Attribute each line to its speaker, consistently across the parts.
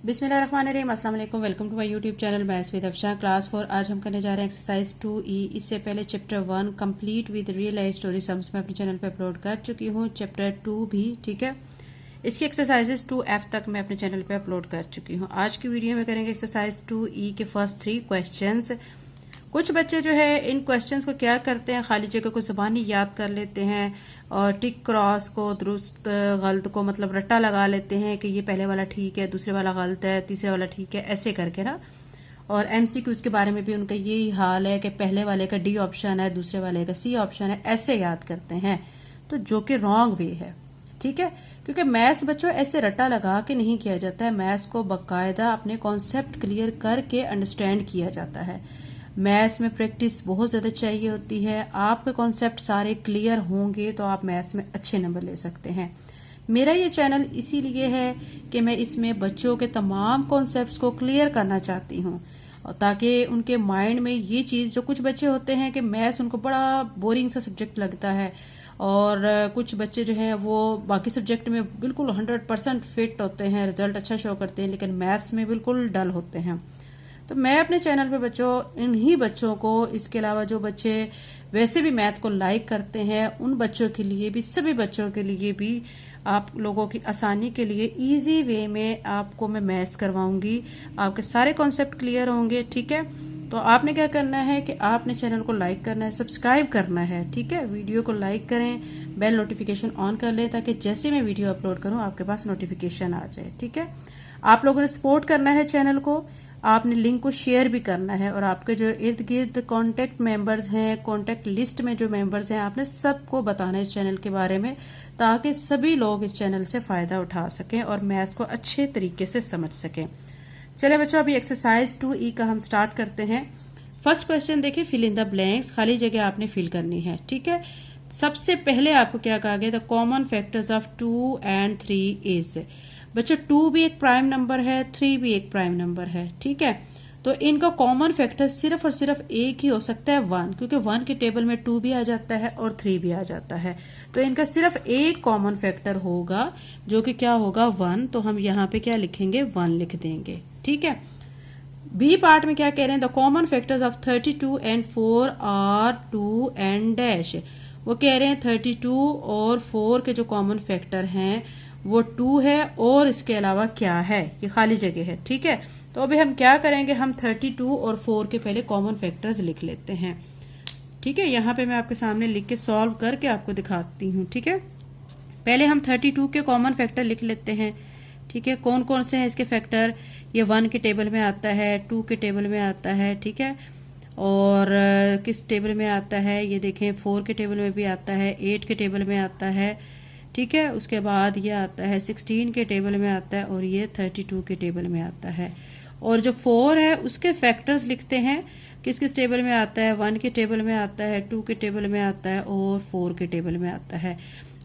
Speaker 1: बिस्मिल्लाहिर्रहमानिर्रहीम, अस्सलाम वालेकुम। Welcome to my YouTube channel maths with Afsha. Class 4 आज हम करने जा रहे हैं एक्सरसाइज 2E। इससे पहले chapter 1 complete with real life story sums मैं अपने चैनल पे अपलोड कर चुकी हूँ। चैप्टर 2 भी ठीक है, इसकी एक्सरसाइजेस 2F तक मैं अपने चैनल पे अपलोड कर चुकी हूँ। आज की वीडियो में करेंगे एक्सरसाइज 2E के फर्स्ट 3 क्वेश्चंस। कुछ बच्चे जो है इन क्वेश्चंस को क्या करते हैं, खाली जगह को जुबानी याद कर लेते हैं और टिक क्रॉस को दुरुस्त गलत को मतलब रट्टा लगा लेते हैं कि ये पहले वाला ठीक है, दूसरे वाला गलत है, तीसरे वाला ठीक है, ऐसे करके ना। और एमसीक्यूज के बारे में भी उनका यही हाल है कि पहले वाले का डी ऑप्शन है, दूसरे वाले का सी ऑप्शन है, ऐसे याद करते हैं, तो जो कि रॉन्ग वे है। ठीक है, क्योंकि मैथ्स बच्चों ऐसे रट्टा लगा के नहीं किया जाता है। मैथ्स को बाकायदा अपने कॉन्सेप्ट क्लियर करके अंडरस्टैंड किया जाता है। मैथ्स में प्रैक्टिस बहुत ज़्यादा चाहिए होती है। आपके कॉन्सेप्ट सारे क्लियर होंगे तो आप मैथ्स में अच्छे नंबर ले सकते हैं। मेरा ये चैनल इसीलिए है कि मैं इसमें बच्चों के तमाम कॉन्सेप्ट्स को क्लियर करना चाहती हूँ, और ताकि उनके माइंड में ये चीज़, जो कुछ बच्चे होते हैं कि मैथ्स उनको बड़ा बोरिंग सा सब्जेक्ट लगता है, और कुछ बच्चे जो हैं वो बाकी सब्जेक्ट में बिल्कुल 100% फिट होते हैं, रिजल्ट अच्छा शो करते हैं, लेकिन मैथ्स में बिल्कुल डल होते हैं। तो मैं अपने चैनल पे बच्चों इन्हीं बच्चों को, इसके अलावा जो बच्चे वैसे भी मैथ को लाइक करते हैं उन बच्चों के लिए भी, सभी बच्चों के लिए भी, आप लोगों की आसानी के लिए इजी वे में आपको मैं मैथ्स करवाऊंगी। आपके सारे कॉन्सेप्ट क्लियर होंगे। ठीक है, तो आपने क्या करना है कि आपने चैनल को लाइक करना है, सब्सक्राइब करना है। ठीक है, वीडियो को लाइक करें, बेल नोटिफिकेशन ऑन कर लें ताकि जैसे मैं वीडियो अपलोड करूं आपके पास नोटिफिकेशन आ जाए। ठीक है, आप लोगों ने सपोर्ट करना है चैनल को, आपने लिंक को शेयर भी करना है, और आपके जो इर्द गिर्द कॉन्टेक्ट मेंबर्स हैं, कॉन्टेक्ट लिस्ट में जो मेंबर्स हैं, आपने सबको बताना है इस चैनल के बारे में, ताकि सभी लोग इस चैनल से फायदा उठा सकें और मैथ्स को अच्छे तरीके से समझ सकें। चले बच्चों, अभी एक्सरसाइज 2E का हम स्टार्ट करते हैं। फर्स्ट क्वेश्चन देखिए, फिल इन द ब्लैंक्स, खाली जगह आपने फिल करनी है। ठीक है, सबसे पहले आपको क्या कहा गया, the common factors of 2 and 3 is. बच्चों 2 भी एक प्राइम नंबर है, 3 भी एक प्राइम नंबर है। ठीक है, तो इनका कॉमन फैक्टर सिर्फ और सिर्फ एक ही हो सकता है 1, क्योंकि 1 के टेबल में 2 भी आ जाता है और 3 भी आ जाता है। तो इनका सिर्फ एक कॉमन फैक्टर होगा जो कि क्या होगा, 1। तो हम यहाँ पे क्या लिखेंगे, 1 लिख देंगे। ठीक है, बी पार्ट में क्या कह रहे हैं, the common factors of 32 and 4 are 2 and dash. वो कह रहे हैं 32 और 4 के जो कॉमन फैक्टर हैं वो 2 है और इसके अलावा क्या है, ये खाली जगह है। ठीक है, तो अभी हम क्या करेंगे, हम 32 और 4 के पहले कॉमन फैक्टर्स लिख लेते हैं। ठीक है, यहाँ पे मैं आपके सामने लिख के सॉल्व करके आपको दिखाती हूँ। ठीक है, पहले हम 32 के कॉमन फैक्टर लिख लेते हैं। ठीक है, कौन कौन से हैं इसके फैक्टर, ये 1 के टेबल में आता है, 2 के टेबल में आता है। ठीक है, और किस टेबल में आता है, ये देखें 4 के टेबल में भी आता है, 8 के टेबल में आता है। ठीक है, उसके बाद ये आता है 16 के टेबल में आता है, और ये 32 के टेबल में आता है। और जो 4 है उसके फैक्टर्स लिखते हैं, किस किस टेबल में आता है, 1 के टेबल में आता है, 2 के टेबल में आता है और 4 के टेबल में आता है।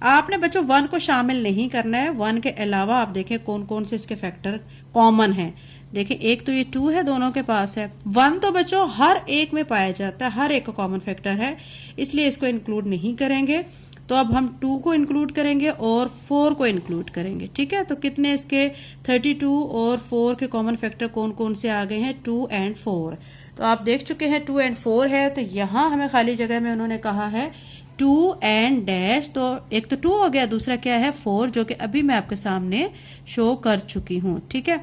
Speaker 1: आपने बच्चों 1 को शामिल नहीं करना है, 1 के अलावा आप देखें कौन कौन से इसके फैक्टर कॉमन हैं। देखिए एक तो ये 2 है, दोनों के पास है। 1 तो बच्चों हर एक में पाया जाता है, हर एक का कॉमन फैक्टर है, इसलिए इसको इंक्लूड नहीं करेंगे। तो अब हम 2 को इंक्लूड करेंगे और 4 को इंक्लूड करेंगे। ठीक है, तो कितने इसके 32 और 4 के कॉमन फैक्टर कौन कौन से आ गए हैं, 2 and 4। तो आप देख चुके हैं 2 and 4 है, तो यहाँ हमें खाली जगह में उन्होंने कहा है 2 and डैश। तो एक तो 2 हो गया, दूसरा क्या है 4, जो कि अभी मैं आपके सामने शो कर चुकी हूँ। ठीक है,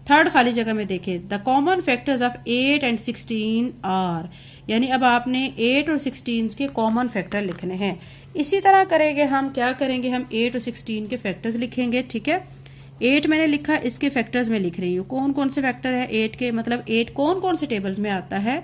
Speaker 1: थर्ड खाली जगह में देखिए, the common factors of 8 and 16 are, यानी अब आपने 8 और 16 के कॉमन फैक्टर लिखने हैं। इसी तरह करेंगे हम, क्या करेंगे, हम 8 और 16 के फैक्टर्स लिखेंगे। ठीक है, 8 मैंने लिखा, इसके फैक्टर्स में लिख रही हूँ, कौन कौन से फैक्टर है 8 के, मतलब 8 कौन कौन से टेबल्स में आता है,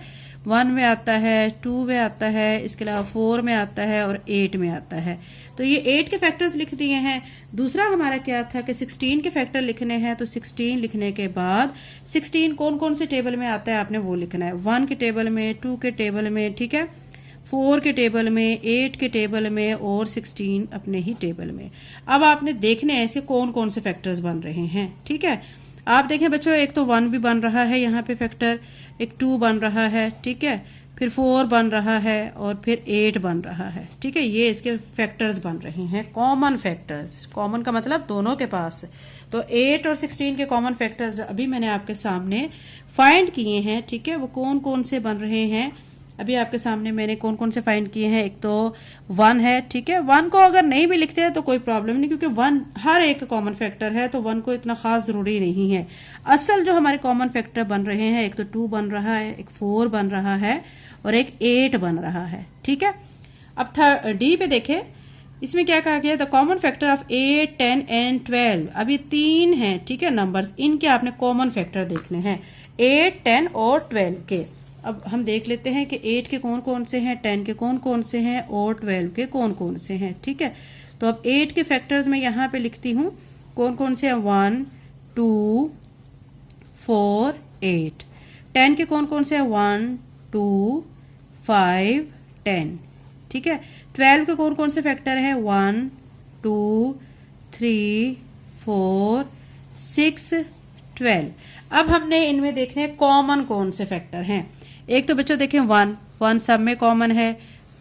Speaker 1: 1 में आता है, 2 में आता है, इसके अलावा 4 में आता है और 8 में आता है। तो ये 8 के फैक्टर्स लिख दिए हैं। दूसरा हमारा क्या था कि 16 के फैक्टर लिखने हैं, तो 16 लिखने के बाद 16 कौन कौन से टेबल में आता है आपने वो लिखना है, 1 के टेबल में, 2 के टेबल में, ठीक है, 4 के टेबल में, 8 के टेबल में और 16 अपने ही टेबल में। अब आपने देखने हैं इसके कौन कौन से फैक्टर्स बन रहे हैं। ठीक है, आप देखें बच्चों, एक तो 1 भी बन रहा है यहाँ पे फैक्टर, एक 2 बन रहा है, ठीक है, फिर 4 बन रहा है और फिर 8 बन रहा है। ठीक है, ये इसके फैक्टर्स बन रहे हैं, कॉमन फैक्टर्स। कॉमन का मतलब दोनों के पास। तो 8 और 16 के कॉमन फैक्टर्स अभी मैंने आपके सामने फाइंड किए हैं, ठीक है। वो कौन कौन से बन रहे हैं अभी आपके सामने मैंने कौन कौन से फाइंड किए हैं। एक तो 1 है, ठीक है। 1 को अगर नहीं भी लिखते हैं तो कोई प्रॉब्लम नहीं, क्योंकि 1 हर एक कॉमन फैक्टर है, तो 1 को इतना खास जरूरी नहीं है। असल जो हमारे कॉमन फैक्टर बन रहे हैं, एक तो 2 बन रहा है, एक 4 बन रहा है और एक 8 बन रहा है, ठीक है। अब डी पे देखें, इसमें क्या कहा गया, the common factor of 8, 10 and 12। अभी 3 हैं, ठीक है, नंबर्स, इनके आपने कॉमन फैक्टर देखने हैं 8, 10 और 12 के। अब हम देख लेते हैं कि 8 के कौन कौन से हैं, 10 के कौन कौन से हैं और 12 के कौन कौन से हैं, ठीक है। तो अब 8 के फैक्टर्स में यहां पे लिखती हूं कौन कौन से हैं, 1, 2, 4, 8। 10 के कौन कौन से हैं, 1, 2, 5, 10, ठीक है। 12 के कौन कौन से फैक्टर हैं, 1, 2, 3, 4, 6, 12। अब हमने इनमें देखने कॉमन कौन से फैक्टर हैं। एक तो बच्चों देखें 1 सब में कॉमन है,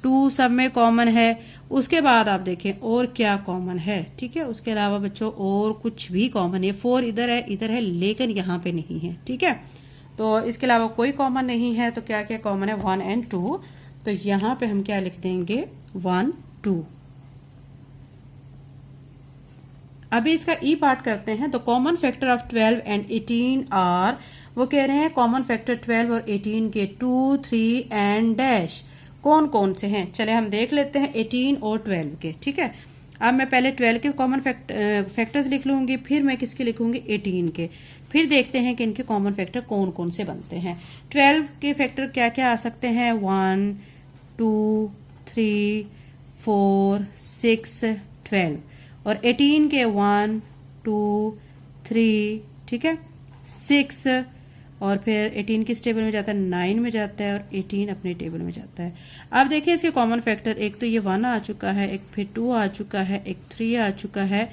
Speaker 1: 2 सब में कॉमन है, उसके बाद आप देखें और क्या कॉमन है, ठीक है। उसके अलावा बच्चों और कुछ भी कॉमन है, 4 इधर है लेकिन यहाँ पे नहीं है, ठीक है। तो इसके अलावा कोई कॉमन नहीं है, तो क्या क्या कॉमन है, 1 एंड 2। तो यहाँ पे हम क्या लिख देंगे, 1, 2। अभी इसका ई पार्ट करते हैं। तो common factor of 12 and 18 are, वो कह रहे हैं कॉमन फैक्टर 12 और 18 के 2, 3 एंड डैश कौन कौन से हैं। चले हम देख लेते हैं 18 और 12 के, ठीक है। अब मैं पहले 12 के कॉमन फैक्टर्स लिख लूंगी, फिर मैं किसके लिखूंगी, 18 के। फिर देखते हैं कि इनके कॉमन फैक्टर कौन कौन से बनते हैं। 12 के फैक्टर क्या क्या आ सकते हैं, 1, 2, 3, 4, 6, 12। और 18 के 1, 2, 3, ठीक है, 6, और फिर 18 किस टेबल में जाता है, 9 में जाता है, और 18 अपने टेबल में जाता है। अब देखिए इसके कॉमन फैक्टर, एक तो ये 1 आ चुका है, एक फिर 2 आ चुका है, एक 3 आ चुका है।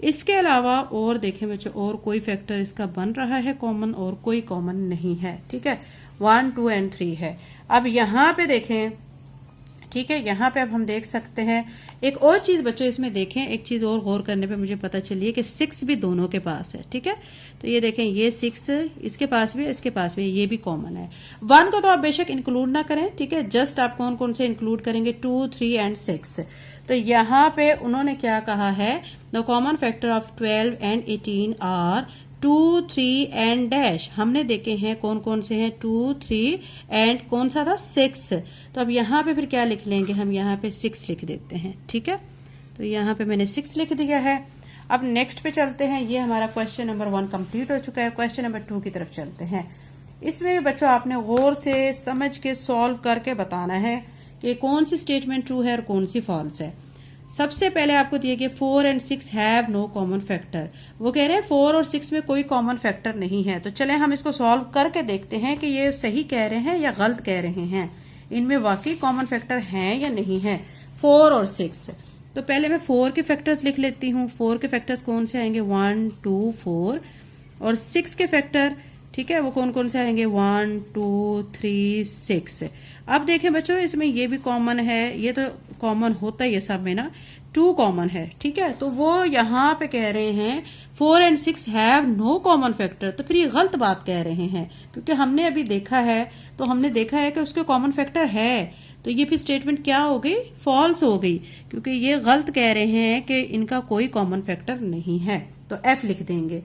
Speaker 1: इसके अलावा और देखें बच्चों और कोई फैक्टर इसका बन रहा है कॉमन, और कोई कॉमन नहीं है, ठीक है। 1, 2 एंड 3 है। अब यहाँ पे देखें, ठीक है, यहाँ पे अब हम देख सकते हैं एक और चीज बच्चों, इसमें देखें एक चीज और गौर करने पे मुझे पता चली है कि 6 भी दोनों के पास है, ठीक है। तो ये देखें, ये 6 इसके पास भी, इसके पास भी, ये भी कॉमन है। 1 को तो आप बेशक इंक्लूड ना करें, ठीक है, जस्ट आप कौन कौन से इंक्लूड करेंगे, 2, 3 एंड 6। तो यहाँ पे उन्होंने क्या कहा है, the common factor of 12 and 18 are 2, 3 and dash. हमने देखे हैं कौन कौन से हैं, 2, 3 एंड कौन सा था, 6। तो अब यहाँ पे फिर क्या लिख लेंगे, हम यहाँ पे 6 लिख देते हैं, ठीक है। तो यहाँ पे मैंने 6 लिख दिया है। अब नेक्स्ट पे चलते हैं। ये हमारा क्वेश्चन नंबर 1 कंप्लीट हो चुका है। क्वेश्चन नंबर 2 की तरफ चलते हैं। इसमें भी बच्चों आपने गौर से समझ के सॉल्व करके बताना है कि कौन सी स्टेटमेंट ट्रू है और कौन सी फॉल्स है। सबसे पहले आपको दिए गए 4 and 6 have no common factor. वो कह रहे हैं 4 और 6 में कोई कॉमन फैक्टर नहीं है। तो चले हम इसको सॉल्व करके देखते हैं कि ये सही कह रहे हैं या गलत कह रहे हैं, इनमें वाकई कॉमन फैक्टर हैं या नहीं है, 4 और 6। तो पहले मैं 4 के फैक्टर्स लिख लेती हूँ। 4 के फैक्टर्स कौन से आएंगे, 1, 2, 4। और 6 के फैक्टर, ठीक है, वो कौन कौन से आएंगे, 1, 2, 3, 6। अब देखें बच्चों, इसमें ये भी कॉमन है, ये तो कॉमन होता है ये सब में ना, 2 कॉमन है, ठीक है। तो वो यहाँ पे कह रहे हैं 4 and 6 have no common factor. तो फिर ये गलत बात कह रहे हैं, क्योंकि हमने अभी देखा है, तो हमने देखा है कि उसके कॉमन फैक्टर है। तो ये फिर स्टेटमेंट क्या हो गई, फॉल्स हो गई, क्योंकि ये गलत कह रहे हैं कि इनका कोई कॉमन फैक्टर नहीं है। तो F लिख देंगे,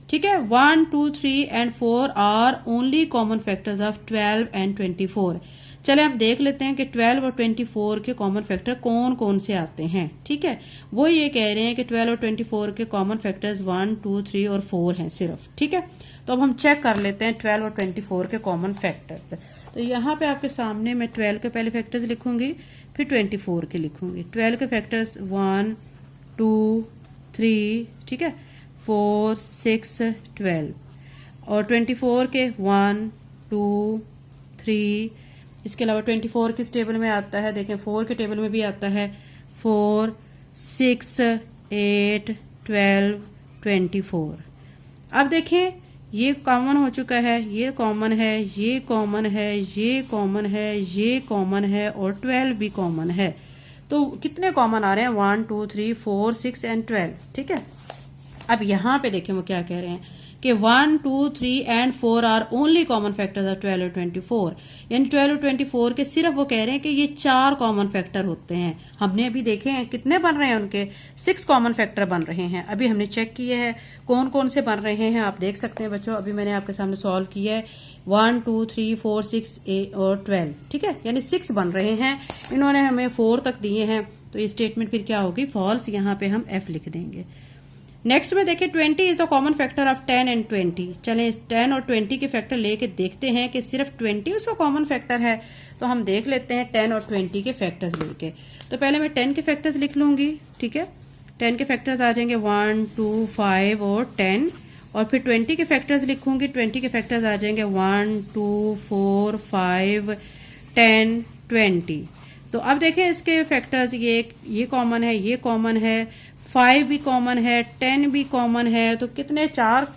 Speaker 1: ठीक है। 1, 2, 3 and 4 are only common factors of 12 and 24। चले हम देख लेते हैं कि 12 और 24 के कॉमन फैक्टर कौन कौन से आते हैं, ठीक है। वो ये कह रहे हैं कि 12 और 24 के कॉमन फैक्टर्स 1, 2, 3 और 4 हैं सिर्फ, ठीक है। तो अब हम चेक कर लेते हैं 12 और 24 के कॉमन फैक्टर्स। तो यहाँ पे आपके सामने मैं 12 के पहले फैक्टर्स लिखूंगी, फिर 24 के लिखूंगी। 12 के फैक्टर्स 1, 2, 3, ठीक है, 4, 6, 12। और 24 के 1, 2, 3। इसके अलावा 24 किस टेबल में आता है, देखें 4 के टेबल में भी आता है, 4, 6, 8, 12, 24। अब देखें ये कॉमन हो चुका है, ये कॉमन है, ये कॉमन है, ये कॉमन है, ये कॉमन है, और 12 भी कॉमन है। तो कितने कॉमन आ रहे हैं, 1, 2, 3, 4, 6 एंड 12, ठीक है। अब यहाँ पे देखें वो क्या कह रहे हैं कि 1, 2, 3 and 4 are only common factors of 12 और 24। यानी 12 और 24 के सिर्फ वो कह रहे हैं कि ये 4 कॉमन फैक्टर होते हैं। हमने अभी देखे हैं कितने बन रहे हैं, उनके 6 कॉमन फैक्टर बन रहे हैं। अभी हमने चेक किए हैं कौन कौन से बन रहे हैं, आप देख सकते हैं बच्चों। अभी मैंने आपके सामने सॉल्व किया है 1, 2, 3, 4, 6 और 12, ठीक है, यानी 6 बन रहे हैं। इन्होंने हमें 4 तक दिए हैं, तो ये स्टेटमेंट फिर क्या होगी, फॉल्स। यहाँ पे हम F लिख देंगे। नेक्स्ट में देखिए 20 is the common factor of 10 and 20। चलें 10 और 20 के फैक्टर लेके देखते हैं कि सिर्फ 20 उसका कॉमन फैक्टर है। तो हम देख लेते हैं 10 और 20 के फैक्टर्स लेके। तो पहले मैं 10 के फैक्टर्स लिख लूंगी, ठीक है। 10 के फैक्टर्स आ जाएंगे 1, 2, 5 और 10। और फिर 20 के फैक्टर्स लिखूंगी, 20 के फैक्टर्स आ जाएंगे 1, 2, 4, 5, 10, 20। तो अब देखें इसके फैक्टर्स, ये कॉमन है, ये कॉमन है, 5 भी कॉमन है, 10 भी कॉमन है। तो कितने 4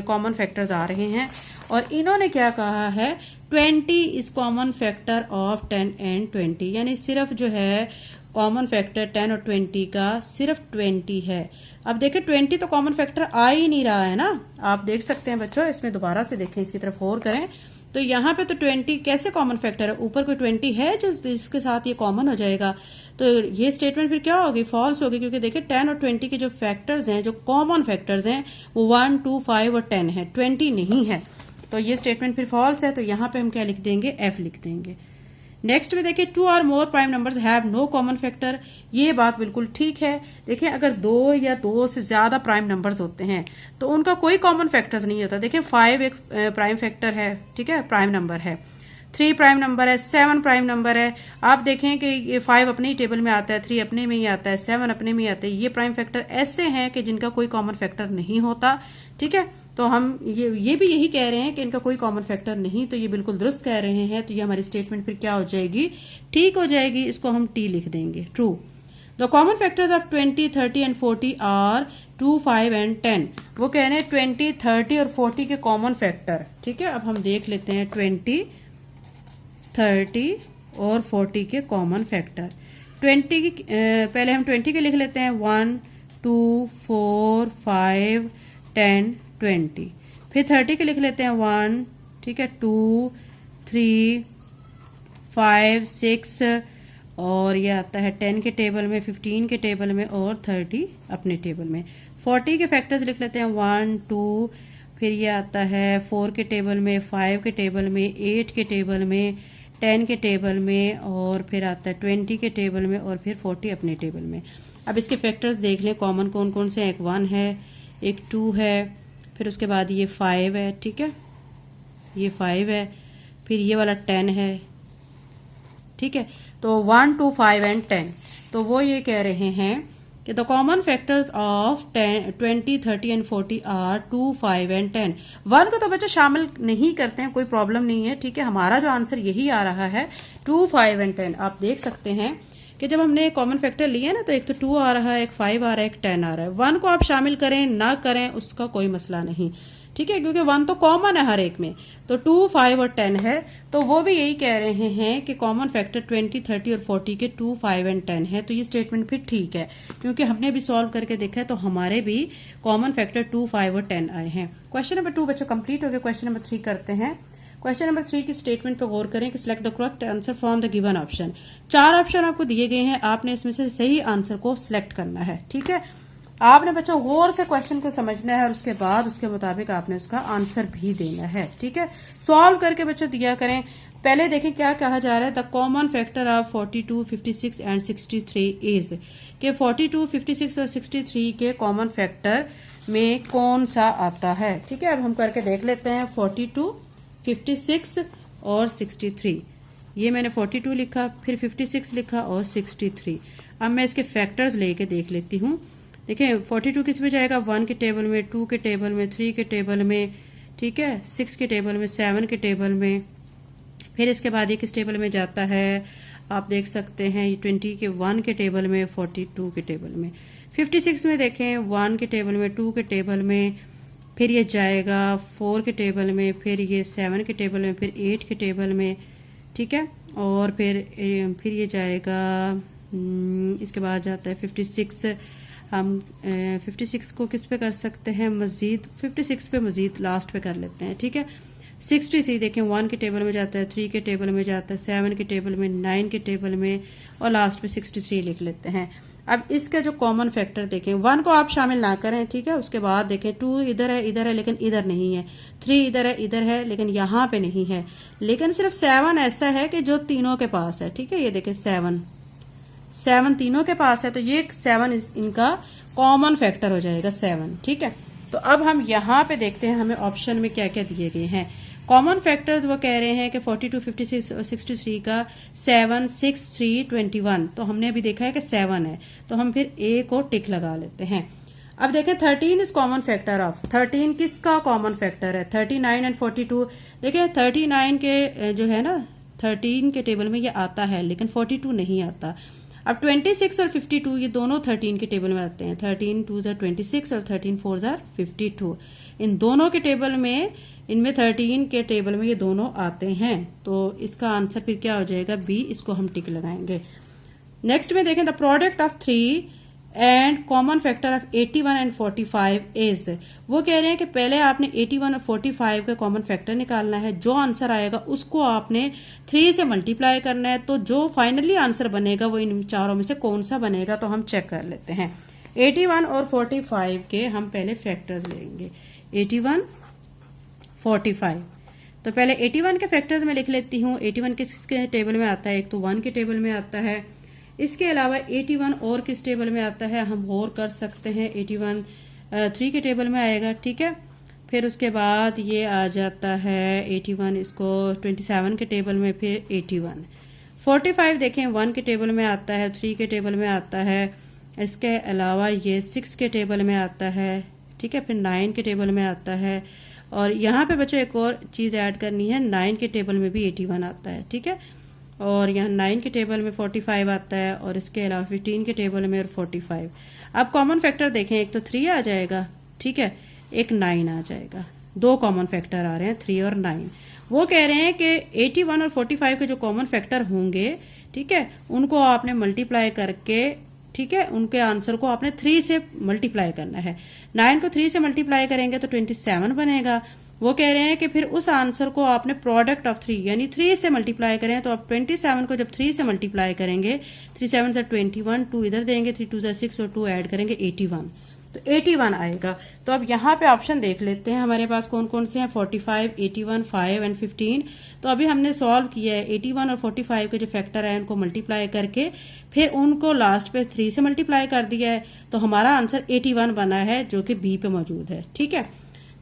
Speaker 1: कॉमन फैक्टर्स आ रहे हैं। और इन्होंने क्या कहा है, 20 is common factor of 10 and 20। यानी सिर्फ जो है कॉमन फैक्टर 10 और 20 का सिर्फ 20 है। अब देखें 20 तो कॉमन फैक्टर आ ही नहीं रहा है ना, आप देख सकते हैं बच्चों। इसमें दोबारा से देखें, इसकी तरफ गौर करें। तो यहाँ पे तो 20 कैसे कॉमन फैक्टर है, ऊपर कोई 20 है जिसके साथ ये कॉमन हो जाएगा। तो ये स्टेटमेंट फिर क्या होगी, फॉल्स होगी। क्योंकि देखिए 10 और 20 के जो फैक्टर्स हैं, जो कॉमन फैक्टर्स हैं, वो 1, 2, 5 और 10 है, 20 नहीं है। तो ये स्टेटमेंट फिर फॉल्स है। तो यहाँ पे हम क्या लिख देंगे, F लिख देंगे। नेक्स्ट में देखिए 2 और more prime numbers have no common factor. ये बात बिल्कुल ठीक है। देखिए अगर 2 या 2 से ज्यादा प्राइम नंबर्स होते हैं तो उनका कोई कॉमन फैक्टर्स नहीं होता। देखिए 5 एक प्राइम फैक्टर है, ठीक है, प्राइम नंबर है। 3 प्राइम नंबर है, 7 प्राइम नंबर है। आप देखें कि ये 5 अपने ही टेबल में आता है, 3 अपने में ही आता है, 7 अपने में ही आता है। ये प्राइम फैक्टर ऐसे हैं कि जिनका कोई कॉमन फैक्टर नहीं होता, ठीक है। तो हम ये भी यही कह रहे हैं कि इनका कोई कॉमन फैक्टर नहीं। तो ये बिल्कुल दुरुस्त कह रहे हैं। तो ये हमारी स्टेटमेंट फिर क्या हो जाएगी, ठीक हो जाएगी। इसको हम T लिख देंगे, true. The common factors of 20, 30 and 40 are 2, 5 and 10। वो कह रहे हैं 20, 30 और 40 के कॉमन फैक्टर, ठीक है। अब हम देख लेते हैं 20, 30 और 40 के कॉमन फैक्टर। 20 की पहले हम 20 के लिख लेते हैं 1, 2, 4, 5, 10, 20। फिर 30 के लिख लेते हैं 1, ठीक है, 2, 3, 5, 6 और ये आता है 10 के टेबल में, 15 के टेबल में और 30 अपने टेबल में। 40 के फैक्टर्स लिख लेते हैं 1, 2, फिर ये आता है 4 के टेबल में, 5 के टेबल में, 8 के टेबल में, 10 के टेबल में और फिर आता है 20 के टेबल में और फिर 40 अपने टेबल में। अब इसके फैक्टर्स देख लें कॉमन कौन कौन से हैं। एक 1 है, एक 2 है, फिर उसके बाद ये 5 है, ठीक है, ये 5 है, फिर ये वाला 10 है, ठीक है। तो 1, 2, 5 एंड 10। तो वो ये कह रहे हैं कि the common factors of 20, 30 and 40 are 2, 5 and 10। 1 को तो बच्चे शामिल नहीं करते हैं, कोई प्रॉब्लम नहीं है, ठीक है। हमारा जो आंसर यही आ रहा है 2, 5 एंड 10। आप देख सकते हैं कि जब हमने कॉमन फैक्टर लिए ना, तो एक तो 2 आ रहा है, एक 5 आ रहा है, एक 10 आ रहा है। 1 को आप शामिल करें ना करें उसका कोई मसला नहीं, ठीक है, क्योंकि 1 तो कॉमन है हर एक में। तो 2, 5 और 10 है। तो वो भी यही कह रहे हैं कि कॉमन फैक्टर 20, 30 और 40 के 2, 5 एंड 10 है। तो ये स्टेटमेंट फिर ठीक है, क्योंकि हमने भी सॉल्व करके देखा है तो हमारे भी कॉमन फैक्टर 2, 5 और 10 आए हैं। क्वेश्चन नंबर 2 बच्चों कंप्लीट हो गया। क्वेश्चन नंबर 3 करते हैं। क्वेश्चन नंबर 3 की स्टेटमेंट पर गौर करें कि select the correct answer from the given option. 4 option आपको दिए गए हैं, आपने इसमें से सही आंसर को सिलेक्ट करना है, ठीक है। आपने बच्चों गौर से क्वेश्चन को समझना है और उसके बाद उसके मुताबिक आपने उसका आंसर भी देना है, ठीक है। सॉल्व करके बच्चों दिया करें। पहले देखें क्या कहा जा रहा है, the common factor of 42, 56 and 63 is के 42, 56 और 63 के कॉमन फैक्टर में कौन सा आता है, ठीक है। अब हम करके देख लेते हैं। 42, 56 और 63। ये मैंने 42 लिखा, फिर 56 लिखा और 63। अब मैं इसके फैक्टर्स लेके देख लेती हूँ। देखिए 42 किस में जाएगा, 1 के टेबल में, 2 के टेबल में, 3 के टेबल में, ठीक है, 6 के टेबल में, 7 के टेबल में। फिर इसके बाद ये किस टेबल में जाता है, आप देख सकते हैं 20 के 1 के टेबल में, 42 के टेबल में। 56 में देखें 1 के टेबल में, 2 के टेबल में, फिर ये जाएगा 4 के टेबल में, फिर ये 7 के टेबल में, फिर 8 के टेबल में, ठीक है। और फिर ये जाएगा इसके बाद जाता है 56 हम 56 को किस पे कर सकते हैं, मजीद 56 पे मजीद लास्ट पे कर लेते हैं, ठीक है। 63 देखें 1 के टेबल में जाता है, 3 के टेबल में जाता है, 7 के टेबल में, 9 के टेबल में, और लास्ट पे 63 लिख लेते हैं। अब इसका जो कॉमन फैक्टर देखें, 1 को आप शामिल ना करें, ठीक है। उसके बाद देखें 2 इधर है लेकिन इधर नहीं है, 3 इधर है लेकिन यहाँ पे नहीं है, लेकिन सिर्फ 7 ऐसा है कि जो तीनों के पास है, ठीक है। ये देखें 7 तीनों के पास है, तो ये 7 इनका कॉमन फैक्टर हो जाएगा 7, ठीक है। तो अब हम यहाँ पे देखते हैं हमें ऑप्शन में क्या क्या दिए गए हैं। कॉमन फैक्टर्स वो कह रहे हैं कि 42, 56 और 63 का 7, 6, 3, 21, तो हमने अभी देखा है कि 7 है, तो हम फिर ए को टिक लगा लेते हैं। अब देखें 13 इज कॉमन फैक्टर ऑफ, 13 किसका कॉमन फैक्टर है, 39 एंड 42। देखें 39 के जो है ना 13 के टेबल में ये आता है लेकिन 42 नहीं आता। अब 26 और 52 ये दोनों 13 के टेबल में आते हैं, 13 2 जार 26 और 13 4 जार 52। इन दोनों के टेबल में, इनमें 13 के टेबल में ये दोनों आते हैं, तो इसका आंसर फिर क्या हो जाएगा, बी, इसको हम टिक लगाएंगे। नेक्स्ट में देखें the product of 3 and common factor of 81 and 45 is, वो कह रहे हैं कि पहले आपने 81 और 45 का कॉमन फैक्टर निकालना है, जो आंसर आएगा उसको आपने 3 से मल्टीप्लाई करना है, तो जो फाइनली आंसर बनेगा वो इन चारों में से कौन सा बनेगा, तो हम चेक कर लेते हैं। 81 और 45 के हम पहले फैक्टर्स लेंगे, 81 45। तो पहले 81 के फैक्टर्स में लिख लेती हूँ। 81 किसके टेबल में आता है, एक तो 1 के टेबल में आता है, इसके अलावा 81 और किस टेबल में आता है, हम और कर सकते हैं, 81 3 के टेबल में आएगा, ठीक है। फिर उसके बाद ये आ जाता है 81 इसको 27 के टेबल में, फिर 81 45 देखें 1 के टेबल में आता है, 3 के टेबल में आता है, इसके अलावा ये 6 के टेबल में आता है, ठीक है। फिर 9 के टेबल में आता है, और यहाँ पे बच्चों एक और चीज़ ऐड करनी है, 9 के टेबल में भी 81 आता है, ठीक है। और यहाँ 9 के टेबल में 45 आता है, और इसके अलावा 15 के टेबल में और 45। अब कॉमन फैक्टर देखें, एक तो 3 आ जाएगा, ठीक है, एक 9 आ जाएगा, दो कॉमन फैक्टर आ रहे हैं 3 और 9। वो कह रहे हैं कि 81 और 45 के जो कॉमन फैक्टर होंगे, ठीक है, उनको आपने मल्टीप्लाई करके, ठीक है, उनके आंसर को आपने 3 से मल्टीप्लाई करना है। 9 को 3 से मल्टीप्लाई करेंगे तो 27 बनेगा। वो कह रहे हैं कि फिर उस आंसर को आपने प्रोडक्ट ऑफ 3 यानी 3 से मल्टीप्लाई करें, तो आप 27 को जब 3 से मल्टीप्लाई करेंगे, 3 7 से 21, 2 इधर देंगे, 3 2 6 और 2 ऐड करेंगे 81, तो 81 आएगा। तो अब यहाँ पे ऑप्शन देख लेते हैं हमारे पास कौन कौन से हैं, 45, 81, 5 एंड 15। तो अभी हमने सॉल्व किया है, 81 और 45 के जो फैक्टर है उनको मल्टीप्लाई करके फिर उनको लास्ट पे 3 से मल्टीप्लाई कर दिया है, तो हमारा आंसर 81 बना है, जो कि बी पे मौजूद है, ठीक है।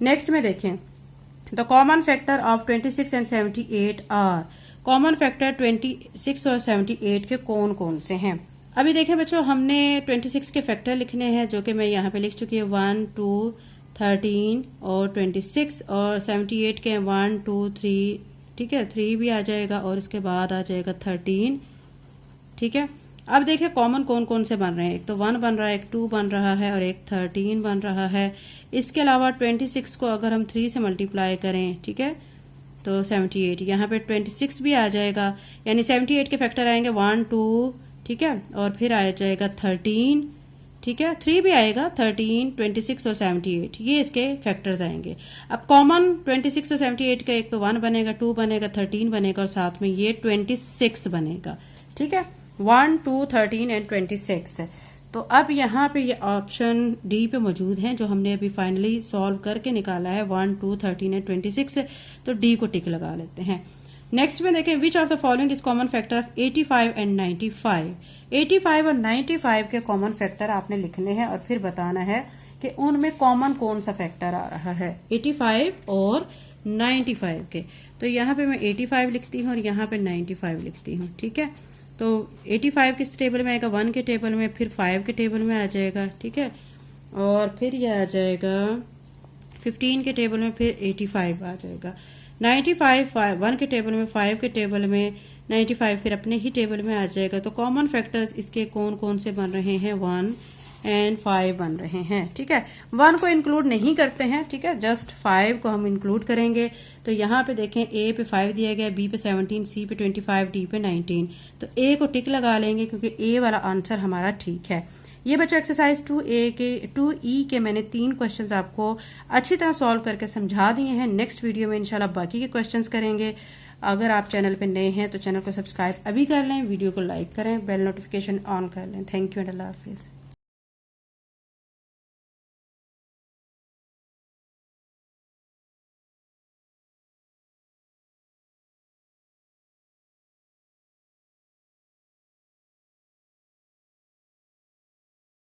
Speaker 1: नेक्स्ट में देखें the common factor of 26 and 78 are, common factor 26 और 78 के कौन कौन से हैं। अभी देखें बच्चों, हमने 26 के फैक्टर लिखने हैं, जो कि मैं यहाँ पे लिख चुकी हूँ, 1 2 13 और 26, और 78 के 1 2 3, ठीक है, 3 भी आ जाएगा, और इसके बाद आ जाएगा 13, ठीक है। अब देखिए कॉमन कौन कौन से बन रहे हैं, एक तो 1 बन रहा है, एक 2 बन रहा है, और एक 13 बन रहा है। इसके अलावा 26 को अगर हम 3 से मल्टीप्लाई करें, ठीक है, तो 78, यहाँ पे 26 भी आ जाएगा, यानी 78 के फैक्टर आएंगे 1 2, ठीक है, और फिर आ जाएगा 13, ठीक है, 3 भी आएगा, 13 26 और 78, ये इसके फैक्टर्स आएंगे। अब कॉमन 26 और 78 का एक तो 1 बनेगा, 2 बनेगा, 13 बनेगा, और साथ में ये 26 बनेगा, ठीक है, 1 2 13 एंड 26। तो अब यहाँ पे ये ऑप्शन डी पे मौजूद हैं, जो हमने अभी फाइनली सॉल्व करके निकाला है, 1 2 13 एंड 26, तो डी को टिक लगा लेते हैं। नेक्स्ट में देखें which of the following is common factor of 85 and 95। 85 और 95 के कॉमन फैक्टर आपने लिखने हैं और फिर बताना है कि उनमें कॉमन कौन सा फैक्टर आ रहा है, 85 और 95 के। तो यहाँ पे मैं 85 लिखती हूँ और यहाँ पे 95 लिखती हूँ, ठीक है। तो 85 किस टेबल में आएगा, 1 के टेबल में, फिर 5 के टेबल में आ जाएगा, ठीक है, और फिर यह आ जाएगा 15 के टेबल में, फिर 85 आ जाएगा। 95 1 के टेबल में, 5 के टेबल में, 95 फिर अपने ही टेबल में आ जाएगा। तो कॉमन फैक्टर्स इसके कौन कौन से बन रहे हैं, 1 एंड 5 बन रहे हैं, ठीक है। 1 को इंक्लूड नहीं करते हैं, ठीक है, जस्ट 5 को हम इंक्लूड करेंगे। तो यहाँ पे देखें ए पे 5 दिया गया, बी पे 17, सी पे 25, डी पे 19। तो ए को टिक लगा लेंगे क्योंकि ए वाला आंसर हमारा ठीक है। ये बच्चों एक्सरसाइज 2E के मैंने 3 क्वेश्चंस आपको अच्छी तरह सॉल्व करके समझा दिए हैं। नेक्स्ट वीडियो में इंशाल्लाह बाकी के क्वेश्चंस करेंगे। अगर आप चैनल पे नए हैं तो चैनल को सब्सक्राइब अभी कर लें, वीडियो को लाइक करें, बेल नोटिफिकेशन ऑन कर लें। Thank you and Allah Hafiz.